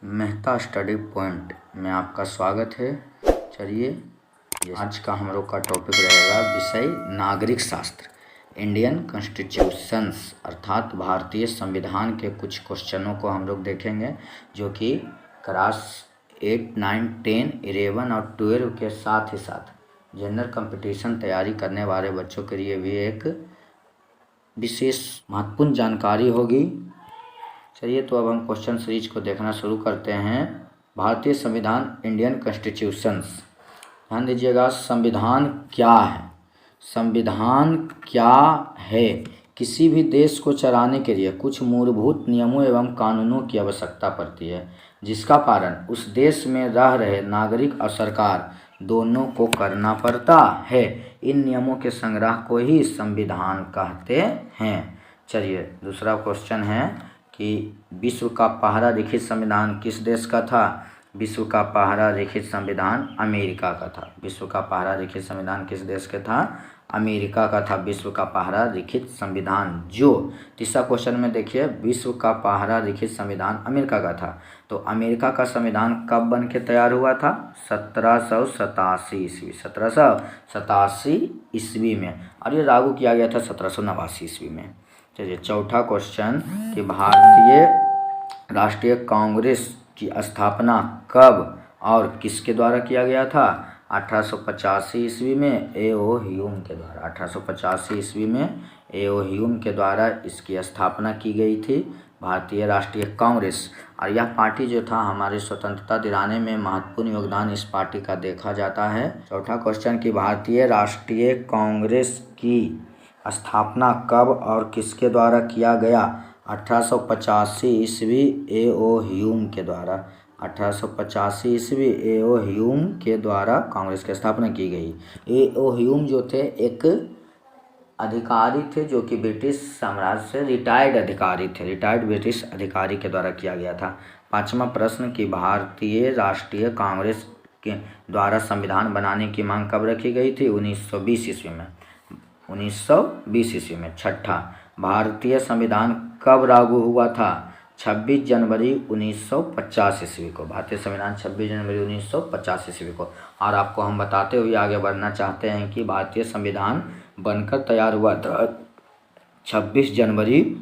Mehta study point में आपका स्वागत है। चलिए, आज का हम लोग का टॉपिक रहेगा विषय नागरिक शास्त्र, इंडियन कॉन्स्टिट्यूशंस अर्थात भारतीय संविधान के कुछ क्वेश्चनों को हम लोग देखेंगे, जो कि क्लास 8, 9, 10, 11 और 12 के साथ ही साथ जनरल कंपटीशन तैयारी करने वाले बच्चों के लिए भी एक विशेष महत्वपूर्ण जानकारी होगी। चलिए, तो अब हम क्वेश्चन सीरीज को देखना शुरू करते हैं। भारतीय संविधान, इंडियन कॉन्स्टिट्यूशंस। ध्यान दीजिएगा, संविधान क्या है? संविधान क्या है? किसी भी देश को चलाने के लिए कुछ मूलभूत नियमों एवं कानूनों की आवश्यकता पड़ती है, जिसका पालन उस देश में रह रहे नागरिक और सरकार दोनों को करना पड़ता है। इन नियमों के संग्रह को ही संविधान कहते हैं। चलिए, दूसरा क्वेश्चन है कि विश्व का पहला लिखित संविधान किस देश का था? विश्व का पहला लिखित संविधान अमेरिका का था। विश्व का पहला लिखित संविधान किस देश का था? अमेरिका का था विश्व का पहला लिखित संविधान। जो तीसरा क्वेश्चन में देखिए, विश्व का पहला लिखित संविधान अमेरिका का था, तो अमेरिका का संविधान कब बन के तैयार हुआ था? 1787 ईस्वी। 1787 ईस्वी में, और ये लागू किया गया था 1789 ईस्वी में। चलिए, चौथा क्वेश्चन कि भारतीय राष्ट्रीय कांग्रेस की स्थापना कब और किसके द्वारा किया गया था? 1885 ईस्वी में ए.ओ. ह्यूम के द्वारा। 1885 ईस्वी में ए.ओ. ह्यूम के द्वारा इसकी स्थापना की गई थी, भारतीय राष्ट्रीय कांग्रेस। और यह पार्टी जो था, हमारी स्वतंत्रता दिलाने में महत्वपूर्ण योगदान इस पार्टी का देखा जाता है। चौथा क्वेश्चन कि भारतीय राष्ट्रीय कांग्रेस की स्थापना कब और किसके द्वारा किया गया? 1885 ईस्वी ए.ओ. ह्यूम के द्वारा। 1885 ईस्वी ए.ओ. ह्यूम के द्वारा कांग्रेस की स्थापना की गई। ए.ओ. ह्यूम जो थे, एक अधिकारी थे जो कि ब्रिटिश साम्राज्य से रिटायर्ड अधिकारी थे, रिटायर्ड ब्रिटिश अधिकारी के द्वारा किया गया था। पांचवा प्रश्न कि भारतीय राष्ट्रीय कांग्रेस के द्वारा संविधान बनाने की मांग कब रखी गई थी? 1920 ईस्वी में। 1920 ईस्वी में। छठा, भारतीय संविधान कब लागू हुआ था? 26 जनवरी 1950 ईस्वी को। भारतीय संविधान 26 जनवरी 1950 ईस्वी को। और आपको हम बताते हुए आगे बढ़ना चाहते हैं कि भारतीय संविधान बनकर तैयार हुआ था 26 जनवरी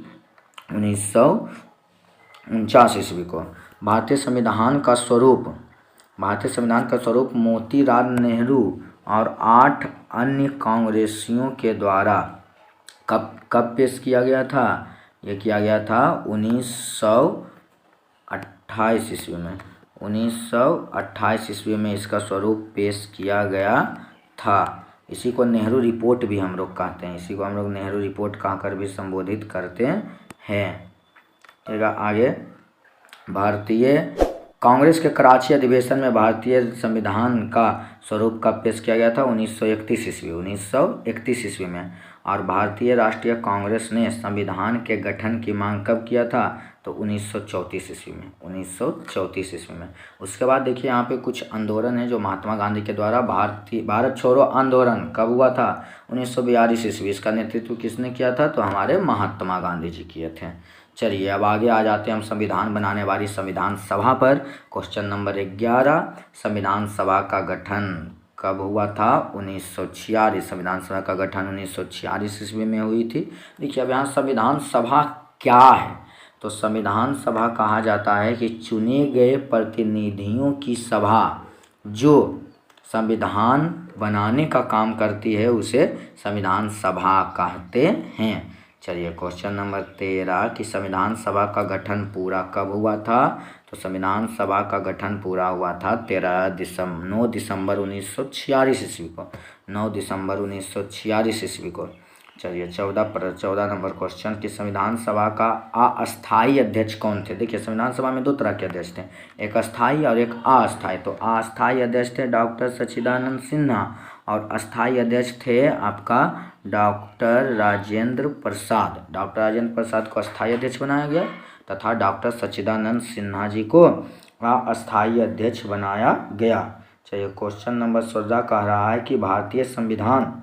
1949 ईस्वी को। भारतीय संविधान का स्वरूप मोतीलाल नेहरू और 8 अन्य कांग्रेसियों के द्वारा कब पेश किया गया था? यह किया गया था 1928 ईस्वी में। 1928 ईस्वी में इसका स्वरूप पेश किया गया था। इसी को नेहरू रिपोर्ट भी हम लोग कहते हैं। इसी को हम लोग नेहरू रिपोर्ट कहकर भी संबोधित करते हैं। आगे, भारतीय कांग्रेस के कराची अधिवेशन में भारतीय संविधान का स्वरूप कब पेश किया गया था? 1931 ईस्वी। 1931 ईस्वी में। और भारतीय राष्ट्रीय कांग्रेस ने संविधान के गठन की मांग कब किया था? तो 1934 ईस्वी में। 1934 ईस्वी में। उसके बाद देखिए, यहाँ पे कुछ आंदोलन है जो महात्मा गांधी के द्वारा भारत छोड़ो आंदोलन कब हुआ था? 1942 ईस्वी। इसका नेतृत्व किसने किया था? तो हमारे महात्मा गांधी जी किए थे। चलिए, अब आगे आ जाते हैं हम संविधान बनाने वाली संविधान सभा पर। क्वेश्चन नंबर 11, संविधान सभा का गठन कब हुआ था? 1946। संविधान सभा का गठन 1946 ईस्वी में हुई थी। देखिए, अब यहाँ संविधान सभा क्या है? तो संविधान सभा कहा जाता है कि चुने गए प्रतिनिधियों की सभा जो संविधान बनाने का काम करती है, उसे संविधान सभा कहते हैं। चलिए, क्वेश्चन नंबर 13 कि संविधान सभा का गठन पूरा कब हुआ था? तो संविधान सभा का गठन पूरा हुआ था 9 दिसंबर 1946 ईस्वी को। 9 दिसंबर 1946 ईस्वी को। चलिए, 14 नंबर क्वेश्चन कि संविधान सभा का अस्थायी अध्यक्ष कौन थे? देखिए, संविधान सभा में 2 तरह के अध्यक्ष थे, एक अस्थायी और एक अस्थायी। तो अस्थायी अध्यक्ष थे डॉक्टर सच्चिदानंद सिन्हा, और अस्थायी अध्यक्ष थे आपका डॉक्टर राजेंद्र प्रसाद। डॉक्टर राजेंद्र प्रसाद को अस्थायी अध्यक्ष बनाया गया तथा डॉक्टर सच्चिदानंद सिन्हा जी को अस्थायी अध्यक्ष बनाया गया। चलिए, क्वेश्चन नंबर 16 कह रहा है कि भारतीय संविधान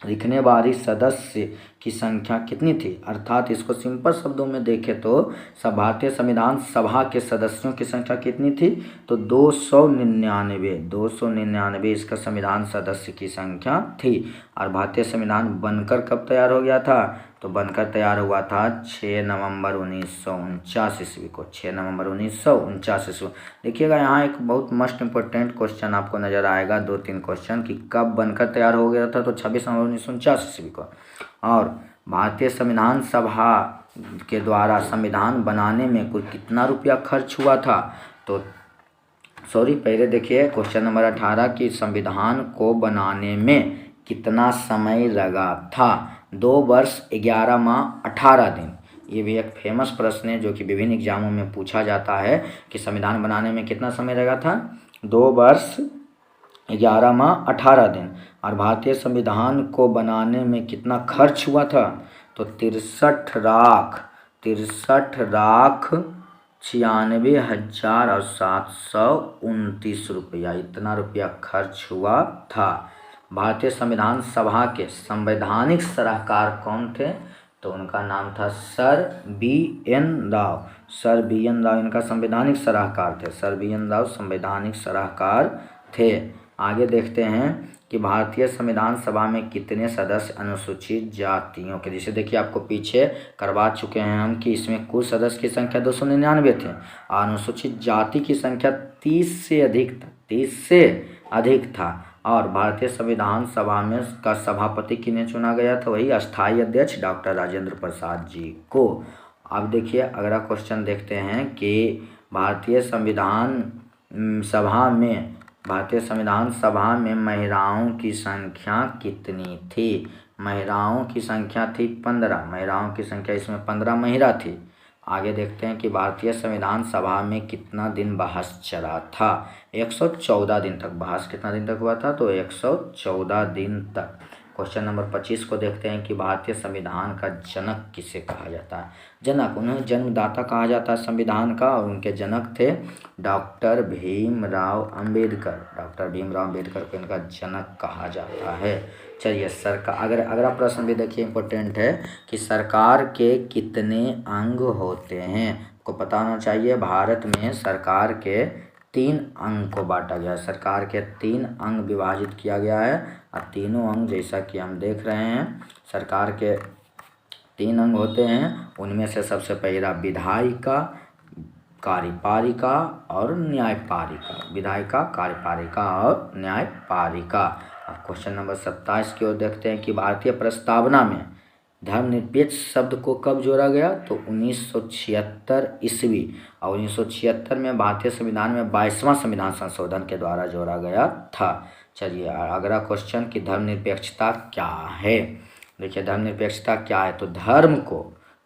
लिखने वाली सदस्य की संख्या कितनी थी। अर्थात इसको सिंपल शब्दों में देखें तो भारतीय संविधान सभा के सदस्यों की संख्या कितनी थी, तो 299 इसका संविधान सदस्य की संख्या थी। और भारतीय संविधान बनकर कब तैयार हो गया था, तो बनकर तैयार हुआ था 6 नवंबर 1949 ईस्वी को, 6 नवंबर 1949 ईस्वी। देखिएगा यहाँ एक बहुत मस्ट इम्पोर्टेंट क्वेश्चन आपको नज़र आएगा, 2-3 क्वेश्चन कि कब बनकर तैयार हो गया था, तो 26 नवंबर 1949 ईस्वी को। और भारतीय संविधान सभा के द्वारा संविधान बनाने में कुल कितना रुपया खर्च हुआ था, तो पहले देखिए क्वेश्चन नंबर 18 कि संविधान को बनाने में कितना समय लगा था। 2 वर्ष 11 माह 18 दिन। ये भी एक फेमस प्रश्न है जो कि विभिन्न एग्जामों में पूछा जाता है कि संविधान बनाने में कितना समय लगा था, 2 वर्ष 11 माह 18 दिन। और भारतीय संविधान को बनाने में कितना खर्च हुआ था, तो 63,96,729 रुपया, इतना रुपया खर्च हुआ था। भारतीय संविधान सभा के संवैधानिक सलाहकार कौन थे, तो उनका नाम था sir BN. Rao. Sir BN. Rao इनका संवैधानिक सलाहकार थे, सर बी.एन. राव संवैधानिक सलाहकार थे। आगे देखते हैं कि भारतीय संविधान सभा में कितने सदस्य अनुसूचित जातियों के, जैसे देखिए आपको पीछे करवा चुके हैं हम कि इसमें कुल सदस्य की संख्या 299 थे और अनुसूचित जाति की संख्या 30 से अधिक था। और भारतीय संविधान सभा में का सभापति किन्हें चुना गया था, वही अस्थायी अध्यक्ष डॉक्टर राजेंद्र प्रसाद जी को। अब देखिए अगला क्वेश्चन देखते हैं कि भारतीय संविधान सभा में महिलाओं की संख्या कितनी थी। महिलाओं की संख्या थी 15, महिलाओं की संख्या इसमें 15 महिला थी। आगे देखते हैं कि भारतीय संविधान सभा में कितना दिन बहस चला था, 114 दिन तक। बहस कितना दिन तक हुआ था, तो 114 दिन तक। क्वेश्चन नंबर 25 को देखते हैं कि भारतीय संविधान का जनक किसे कहा जाता है। जनक, उन्हें जन्मदाता कहा जाता है संविधान का, और उनके जनक थे डॉक्टर भीमराव अंबेडकर। डॉक्टर भीमराव अंबेडकर को इनका जनक कहा जाता है। चलिए सरकार, अगला प्रश्न भी देखिए इम्पोर्टेंट है कि सरकार के कितने अंग होते हैं। आपको पता होना चाहिए भारत में सरकार के 3 अंग को बांटा गया है। सरकार के 3 अंग विभाजित किया गया है और तीनों अंग जैसा कि हम देख रहे हैं सरकार के 3 अंग होते हैं। उनमें से सबसे पहला विधायिका, कार्यपालिका और न्यायपालिका। विधायिका, कार्यपालिका और न्यायपालिका। अब क्वेश्चन नंबर 27 की ओर देखते हैं कि भारतीय प्रस्तावना में धर्मनिरपेक्ष शब्द को कब जोड़ा गया, तो 1976 ईस्वी। और 1976 में भारतीय संविधान में 22वां संविधान संशोधन के द्वारा जोड़ा गया था। चलिए अगला क्वेश्चन कि धर्मनिरपेक्षता क्या है। देखिए धर्मनिरपेक्षता क्या है, तो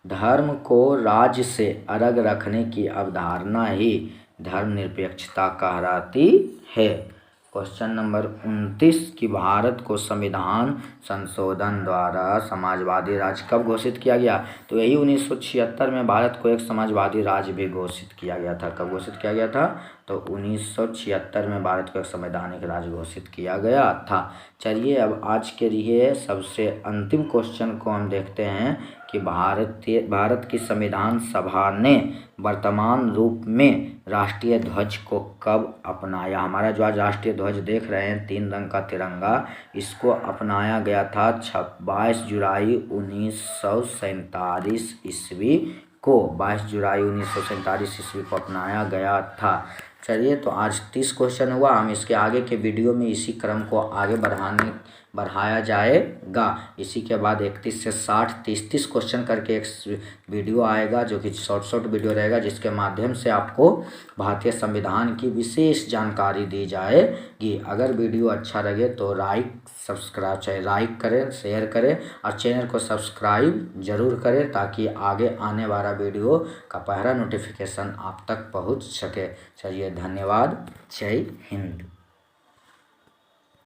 धर्म को राज्य से अलग रखने की अवधारणा ही धर्मनिरपेक्षता कहलाती है। क्वेश्चन नंबर 29 कि भारत को संविधान संशोधन द्वारा समाजवादी राज्य कब घोषित किया गया, तो यही 1976 में भारत को एक समाजवादी राज्य भी घोषित किया गया था। कब घोषित किया गया था, तो 1976 में भारत को एक संवैधानिक राज्य घोषित किया गया था। चलिए अब आज के लिए सबसे अंतिम क्वेश्चन को हम देखते हैं कि भारत की संविधान सभा ने वर्तमान रूप में राष्ट्रीय ध्वज को कब अपनाया। हमारा जो आज राष्ट्रीय ध्वज देख रहे हैं 3 रंग का तिरंगा, इसको अपनाया गया था 22 जुलाई 1947 ईस्वी को। 22 जुलाई 1947 ईस्वी को अपनाया गया था। चलिए तो आज 30 क्वेश्चन हुआ। हम इसके आगे के वीडियो में इसी क्रम को आगे बढ़ाया जाएगा। इसी के बाद 31 से 60 30 क्वेश्चन करके एक वीडियो आएगा जो कि शॉर्ट वीडियो रहेगा, जिसके माध्यम से आपको भारतीय संविधान की विशेष जानकारी दी जाएगी। अगर वीडियो अच्छा लगे तो लाइक करें, शेयर करें और चैनल को सब्सक्राइब जरूर करें ताकि आगे आने वाला वीडियो का पहला नोटिफिकेशन आप तक पहुंच सके। चलिए धन्यवाद। जय हिंद।